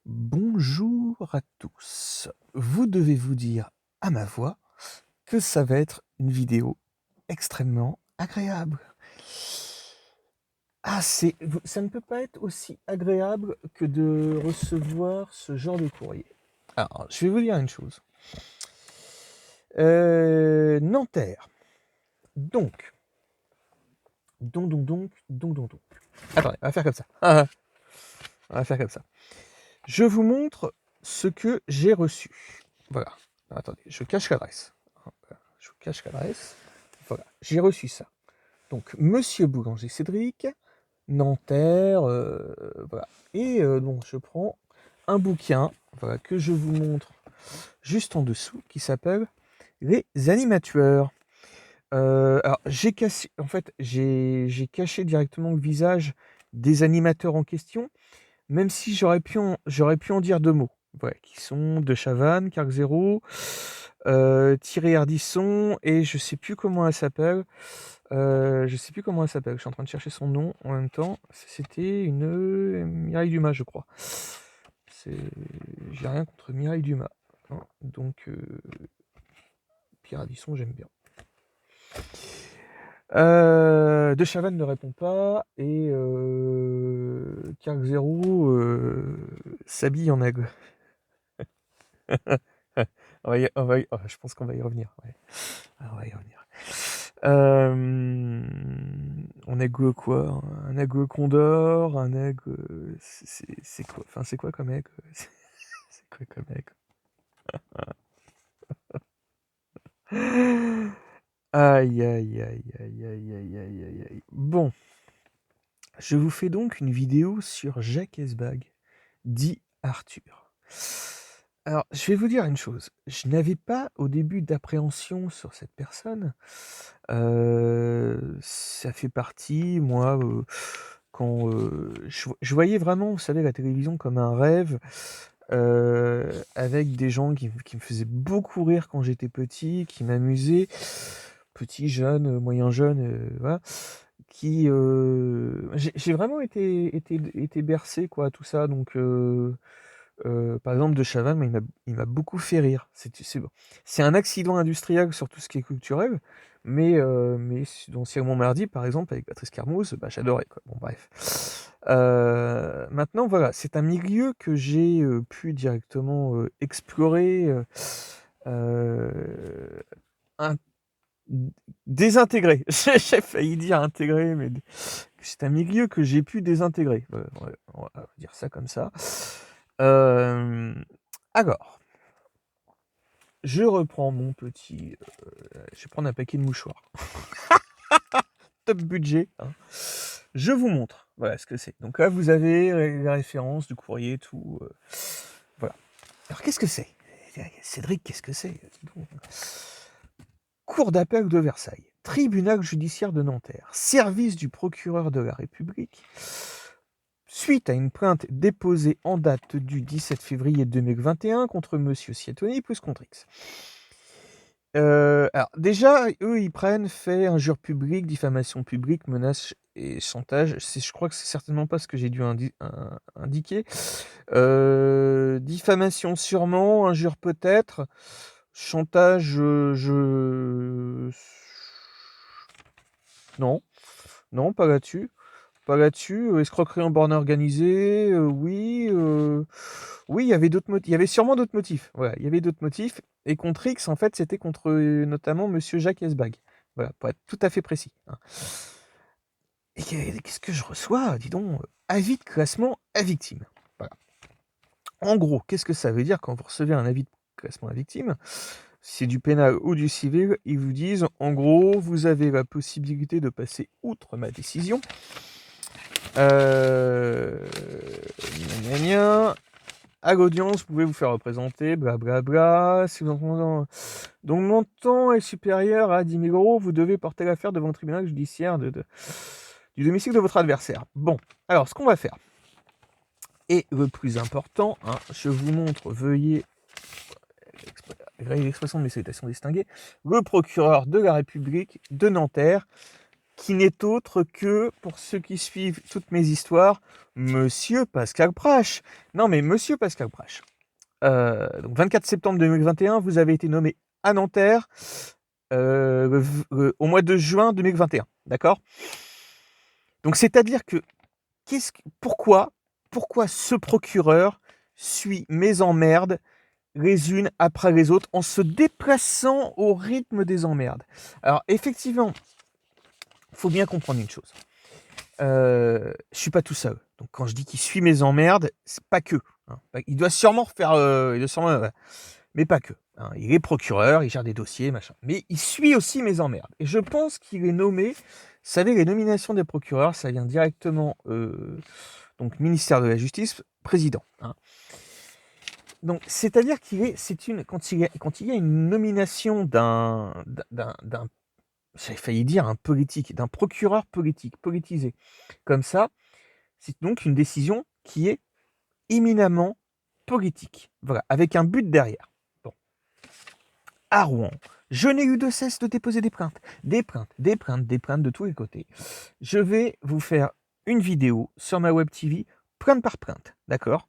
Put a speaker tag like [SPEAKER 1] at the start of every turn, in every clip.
[SPEAKER 1] Bonjour à tous. Vous devez vous dire à ma voix que ça va être une vidéo extrêmement agréable. Ah, ça ne peut pas être aussi agréable que de recevoir ce genre de courrier. Alors, je vais vous dire une chose. Nanterre. Donc. Attendez, on va faire comme ça. On va faire comme ça. Je vous montre ce que j'ai reçu. Voilà. Attendez, je cache l'adresse. Je vous cache l'adresse. Voilà, j'ai reçu ça. Donc, Monsieur Boulanger Cédric, Nanterre, voilà. Et donc, je prends un bouquin, voilà, que je vous montre juste en dessous, qui s'appelle Les Animatueurs. Alors, en fait, j'ai caché directement le visage des animateurs en question, même si j'aurais pu en dire deux mots. Voilà, qui sont De Chavannes, Carc Zéro, Thierry Ardisson, et je sais plus comment elle s'appelle. Je sais plus comment elle s'appelle. Je suis en train de chercher son nom en même temps. C'était une Mireille Dumas, je crois. J'ai rien contre Mireille Dumas, hein. Donc Pierre Ardisson, j'aime bien. De Chavannes ne répond pas et Carc Zéro s'habille en aigle. Je pense qu'on va y revenir. Ouais. On va y revenir. On aigle quoi? Un aigle condor, un aigle. C'est quoi? Enfin, c'est quoi comme aigle? C'est quoi comme aigle? Aïe, aïe, aïe, aïe, aïe, aïe, aïe, aïe, aïe. Bon. Je vous fais donc une vidéo sur Jacques Esbag, dit Arthur. Alors, je vais vous dire une chose. Je n'avais pas au début d'appréhension sur cette personne. Ça fait partie, moi, quand je voyais vraiment, vous savez, la télévision comme un rêve, avec des gens qui me faisaient beaucoup rire quand j'étais petit, qui m'amusaient, petit, jeune, moyen jeune, voilà. J'ai vraiment été bercé, quoi, tout ça. Donc, par exemple, De Chavannes, moi, il m'a beaucoup fait rire. C'est un accident industriel sur tout ce qui est culturel, mais dans Ciel mon mardi, par exemple, avec Patrice Carmouze, bah, j'adorais, quoi. Bon, bref. Maintenant, voilà, c'est un milieu que j'ai pu directement explorer, un- désintégrer. J'ai failli dire intégrer, mais c'est un milieu que j'ai pu désintégrer. On va dire ça comme ça. Alors, je reprends mon petit. Je vais prendre un paquet de mouchoirs. Top budget, hein. Je vous montre. Voilà ce que c'est. Donc là, vous avez les références du courrier, tout. Voilà. Alors, qu'est-ce que c'est? Cédric, qu'est-ce que c'est? Cour d'appel de Versailles, tribunal judiciaire de Nanterre, service du procureur de la République. Suite à une plainte déposée en date du 17 février 2021 contre Monsieur Siatoni plus contre X. Alors déjà, eux, ils prennent fait, injure publique, diffamation publique, menace et chantage. Je crois que c'est certainement pas ce que j'ai dû indiquer. Diffamation sûrement, injure peut-être, chantage, non, non, pas là-dessus. Pas là-dessus. Escroquerie en borne organisée, oui. Oui, il y avait d'autres motifs. Il y avait sûrement d'autres motifs. Voilà, il y avait d'autres motifs. Et contre X, en fait, c'était contre notamment Monsieur Jacques Esbag. Voilà, pour être tout à fait précis, hein. Et qu'est-ce que je reçois? Dis donc, avis de classement à victime. Voilà. En gros, qu'est-ce que ça veut dire quand vous recevez un avis de classement à victime? C'est du pénal ou du civil. Ils vous disent, en gros, vous avez la possibilité de passer outre ma décision. Gna gna gna. À l'audience, vous pouvez vous faire représenter, blablabla. Si vous entendez... Donc, le montant est supérieur à 10 000 euros, vous devez porter l'affaire devant le tribunal judiciaire du domicile de votre adversaire. Bon, alors, ce qu'on va faire. Et le plus important, hein, je vous montre, veuillez l'expression de mes salutations distinguées, le procureur de la République de Nanterre, qui n'est autre que, pour ceux qui suivent toutes mes histoires, Monsieur Pascal Prache. Non, mais Monsieur Pascal Prache. Donc 24 septembre 2021, vous avez été nommé à Nanterre au mois de juin 2021. D'accord? Donc, c'est-à-dire que, pourquoi ce procureur suit mes emmerdes les unes après les autres en se déplaçant au rythme des emmerdes? Alors, effectivement, il faut bien comprendre une chose. Je suis pas tout seul. Donc, quand je dis qu'il suit mes emmerdes, c'est pas que. Hein. Il doit sûrement faire, mais pas que. Hein. Il est procureur, il gère des dossiers, machin. Mais il suit aussi mes emmerdes. Et je pense qu'il est nommé. Vous savez, les nominations des procureurs, ça vient directement donc ministère de la Justice, président. Hein. Donc, c'est-à-dire quand il y a une nomination d'un j'avais failli dire un politique, d'un procureur politique, politisé, comme ça, c'est donc une décision qui est éminemment politique. Voilà, avec un but derrière. Bon. À Rouen, je n'ai eu de cesse de déposer des plaintes de tous les côtés. Je vais vous faire une vidéo sur ma web TV, plainte par plainte, d'accord?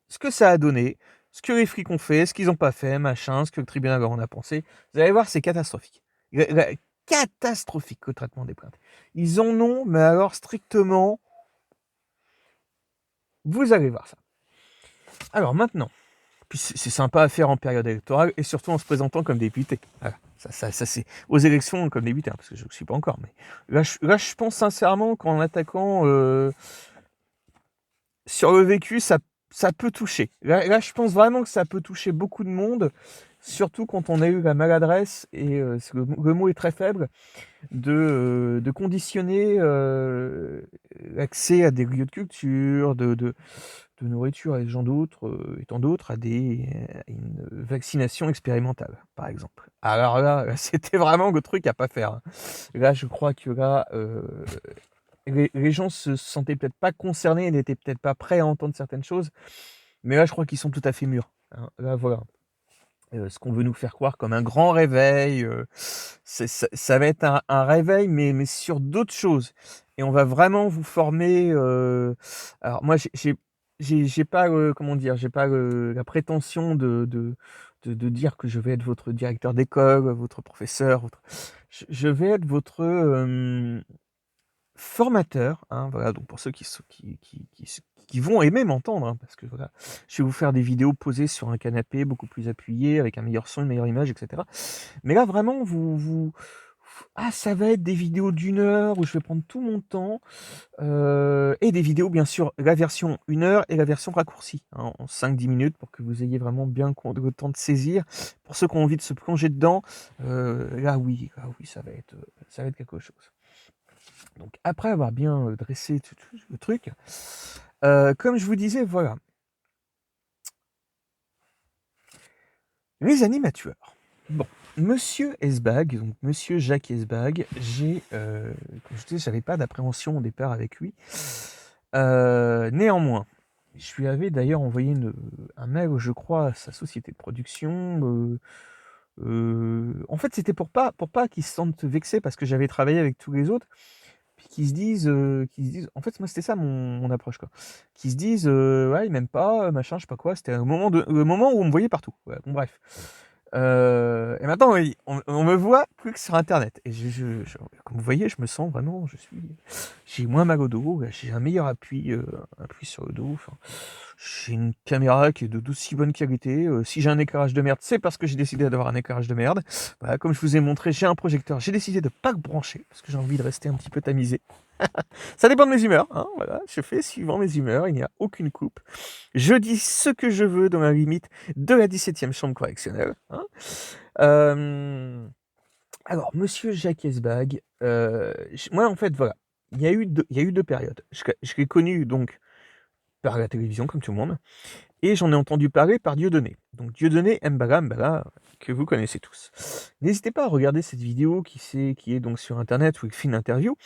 [SPEAKER 1] Ce que ça a donné, ce que les flics ont fait, ce qu'ils n'ont pas fait, machin, ce que le tribunal en a pensé. Vous allez voir, c'est catastrophique. Catastrophique le traitement des plaintes. Ils en ont, mais alors strictement, vous allez voir ça. Alors maintenant, puis c'est sympa à faire en période électorale et surtout en se présentant comme député. Voilà. Ça c'est aux élections comme député, hein, parce que je ne suis pas encore. Mais là, je pense sincèrement qu'en attaquant sur le vécu, ça peut toucher. Là, je pense vraiment que ça peut toucher beaucoup de monde, surtout quand on a eu la maladresse, et le mot est très faible, de conditionner l'accès à des lieux de culture, de nourriture et tant d'autres à une vaccination expérimentale, par exemple. Alors là, c'était vraiment le truc à pas faire. Hein. Là, je crois que là, les gens se sentaient peut-être pas concernés, et n'étaient peut-être pas prêts à entendre certaines choses, mais là, je crois qu'ils sont tout à fait mûrs. Hein. Là, voilà. Ce qu'on veut nous faire croire comme un grand réveil, ça va être un réveil, mais sur d'autres choses. Et on va vraiment vous former. Alors moi, j'ai pas, comment dire, j'ai pas la prétention de dire que je vais être votre directeur d'école, votre professeur. Je vais être votre formateur, hein, voilà, donc pour ceux qui vont aimer m'entendre, hein, parce que voilà, je vais vous faire des vidéos posées sur un canapé beaucoup plus appuyé, avec un meilleur son, une meilleure image, etc. Mais là, vraiment, ça va être des vidéos d'1 heure où je vais prendre tout mon temps, et des vidéos, bien sûr, la version 1 heure et la version raccourcie, hein, en 5-10 minutes pour que vous ayez vraiment bien le temps de saisir. Pour ceux qui ont envie de se plonger dedans, là oui, ça va être quelque chose. Donc après avoir bien dressé tout le truc, comme je vous disais, voilà. Les animateurs. Bon, Monsieur Esbag, donc Monsieur Jacques Esbag, comme je disais, j'avais pas d'appréhension au départ avec lui. Néanmoins, je lui avais d'ailleurs envoyé un mail, je crois, à sa société de production. En fait, c'était pour pas qu'il se sente vexé parce que j'avais travaillé avec tous les autres. Puis qui se disent, en fait, moi, c'était ça mon approche, quoi. Qui se disent, ouais, ils m'aiment pas, machin, je sais pas quoi. C'était le moment où on me voyait partout. Ouais, bon, bref. Et maintenant, oui, on me voit plus que sur Internet. Et comme vous voyez, je me sens vraiment, j'ai moins mal au dos, j'ai un meilleur appui sur le dos. Enfin, j'ai une caméra qui est d'aussi bonne qualité. Si j'ai un éclairage de merde, c'est parce que j'ai décidé d'avoir un éclairage de merde. Voilà, comme je vous ai montré, j'ai un projecteur. J'ai décidé de pas le brancher parce que j'ai envie de rester un petit peu tamisé. Ça dépend de mes humeurs. Hein, voilà, je fais suivant mes humeurs. Il n'y a aucune coupe. Je dis ce que je veux dans la limite de la 17e chambre correctionnelle. Hein. Alors, Monsieur Jacques Esbag, moi, en fait, voilà. Il y a eu deux périodes. Je l'ai connu, donc, par la télévision, comme tout le monde, et j'en ai entendu parler par Dieudonné. Donc, Dieudonné Mbala, que vous connaissez tous. N'hésitez pas à regarder cette vidéo qui est donc sur Internet, où il fait une interview.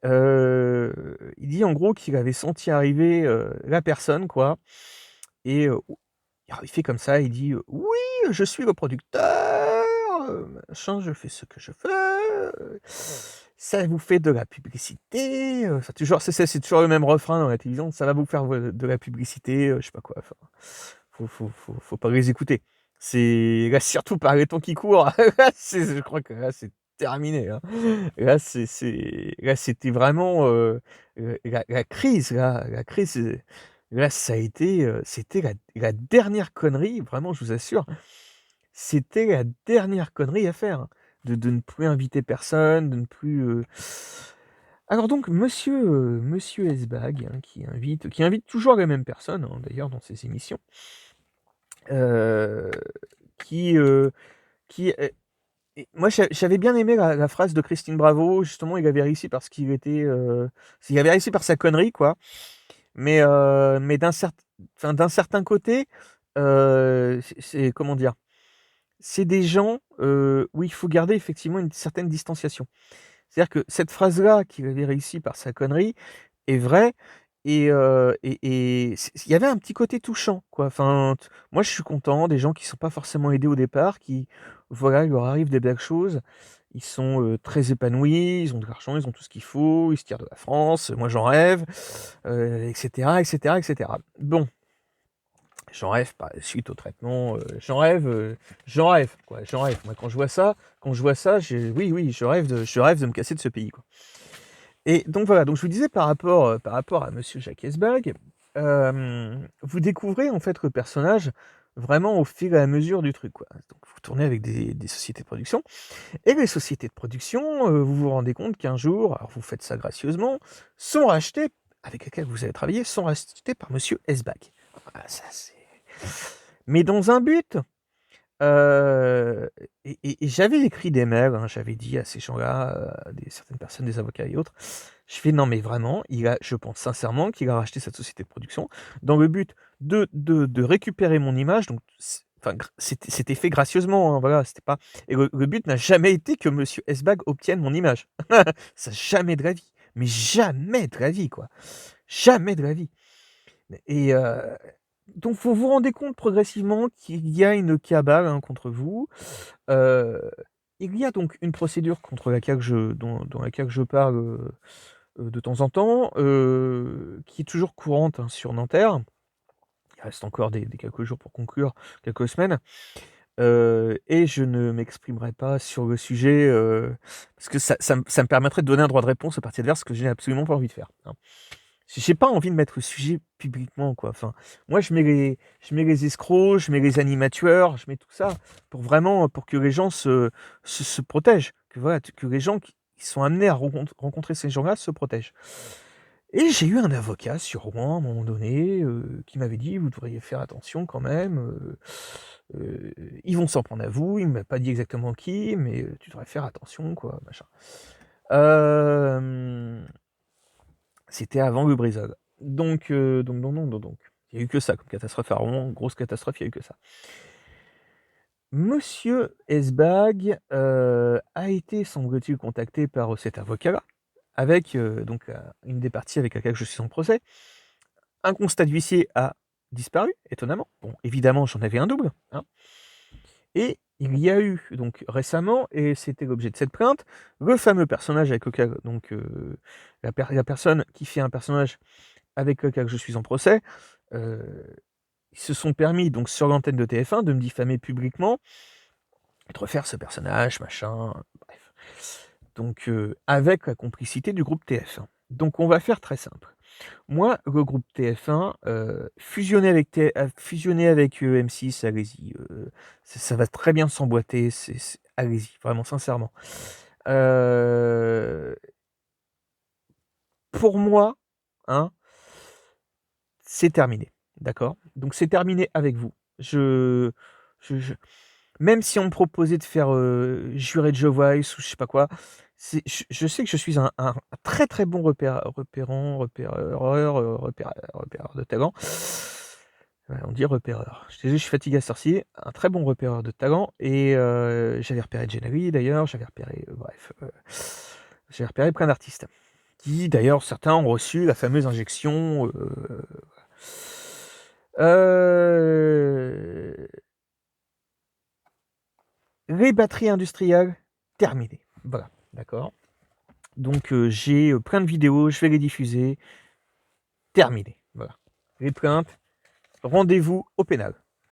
[SPEAKER 1] Il dit en gros qu'il avait senti arriver la personne, quoi, et il fait comme ça, il dit oui, je suis le producteur, machin, je fais ce que je veux, ça vous fait de la publicité, enfin toujours c'est toujours le même refrain dans la télévision, ça va vous faire de la publicité, je sais pas quoi, enfin, faut pas les écouter. C'est là surtout par les temps qui courent, là je crois que là c'est terminé, hein. Là c'était vraiment, la crise là, la crise, là ça a été, c'était la dernière connerie, vraiment je vous assure, c'était la dernière connerie à faire, hein, de ne plus inviter personne, de ne plus, alors donc monsieur Esbag, hein, qui invite toujours les mêmes personnes, hein, d'ailleurs dans ses émissions, heu, qui, heu, qui et moi j'avais bien aimé la phrase de Christine Bravo, justement il avait réussi parce qu'il était, il avait réussi par sa connerie quoi, mais d'un certain côté, c'est comment dire? C'est des gens, où il faut garder effectivement une certaine distanciation. C'est-à-dire que cette phrase-là qu'il avait réussi par sa connerie est vraie et il y avait un petit côté touchant, quoi. Enfin, moi je suis content des gens qui sont pas forcément aidés au départ, qui voilà, il leur arrive des belles choses. Ils sont, très épanouis, ils ont de l'argent, ils ont tout ce qu'il faut, ils se tirent de la France, moi j'en rêve, et cetera et cetera et cetera. Bon, j'en rêve pas suite au traitement, j'en rêve, quoi, j'en rêve. Moi quand je vois ça, oui, je rêve de me casser de ce pays, quoi. Et donc voilà, donc je vous disais par rapport à monsieur Jacques Hesbag, vous découvrez en fait le personnage vraiment au fil et à mesure du truc, quoi. Donc vous tournez avec des sociétés de production et les sociétés de production, vous vous rendez compte qu'un jour, alors vous faites ça gracieusement, sont rachetées avec lesquelles vous avez travaillé, sont rachetées par monsieur Hesbag. Voilà, ça c'est mais dans un but, et j'avais écrit des mails, hein, j'avais dit à ces gens-là, à certaines personnes, des avocats et autres, je fais: «Non mais vraiment, je pense sincèrement qu'il a racheté cette société de production dans le but de récupérer mon image», donc enfin c'était fait gracieusement, hein, voilà, c'était pas et le but n'a jamais été que monsieur Hesbag obtienne mon image. Ça jamais de la vie, mais jamais de la vie, quoi. Jamais de la vie et donc vous vous rendez compte progressivement qu'il y a une cabale, hein, contre vous. Heu, il y a donc une procédure contre laquelle dans laquelle je parle, de temps en temps, qui est toujours courante, hein, sur Nanterre. Il reste encore des quelques jours pour conclure, quelques semaines, et je ne m'exprimerai pas sur le sujet, parce que ça me permettrait de donner un droit de réponse aux parties adverses, ce que je n'ai absolument pas envie de faire, hein. J'ai pas envie de mettre le sujet publiquement, quoi. Enfin, moi, je mets les escrocs, je mets les animatueurs, je mets tout ça pour que les gens se protègent, que voilà, que les gens qui sont amenés à rencontrer ces gens-là se protègent. Et j'ai eu un avocat sur Rouen, à un moment donné, qui m'avait dit: «Vous devriez faire attention quand même, ils vont s'en prendre à vous». Il m'a pas dit exactement qui, mais «Tu devrais faire attention, quoi, machin». Hem C'était avant le Brésil. Donc, il y a eu que ça comme catastrophe à Rouen, grosse catastrophe, il y a eu que ça. Monsieur Hesbag, a été, semble-t-il, contacté par, cet avocat-là, avec, donc, une des parties avec laquelle je suis en procès. Un constat d'huissier a disparu, étonnamment. Bon, évidemment, j'en avais un double, hein, et il y a eu donc récemment, et c'était l'objet de cette plainte, le fameux personnage avec lequel donc, la personne qui fait un personnage avec lequel je suis en procès, heu, ils se sont permis donc sur l'antenne de TF1 de me diffamer publiquement, de refaire ce personnage, machin, bref. Donc, avec la complicité du groupe TF1. Donc on va faire très simple. Moi, le groupe TF1, fusionner avec, M6, allez-y, ça va très bien s'emboîter, allez-y, vraiment sincèrement. Heu, pour moi, hein, c'est terminé, d'accord? Donc c'est terminé avec vous. Je même si on me proposait de faire, juré de Jehovah ou je sais pas quoi, je sais que je suis un très, très bon repéreur de talent. Ouais, on dit repéreur. Je suis désolé, je suis fatigué à cette heure-ci. Un très bon repéreur de talent et j'avais repéré Gennaro d'ailleurs, j'avais repéré, bref, j'avais repéré plein d'artistes qui d'ailleurs certains ont reçu la fameuse injection, Heu, Les batteries industrielles, terminé. Voilà, d'accord. Donc j'ai plein de vidéos, je vais les diffuser. Terminé. Voilà. Les plaintes, rendez-vous au pénal.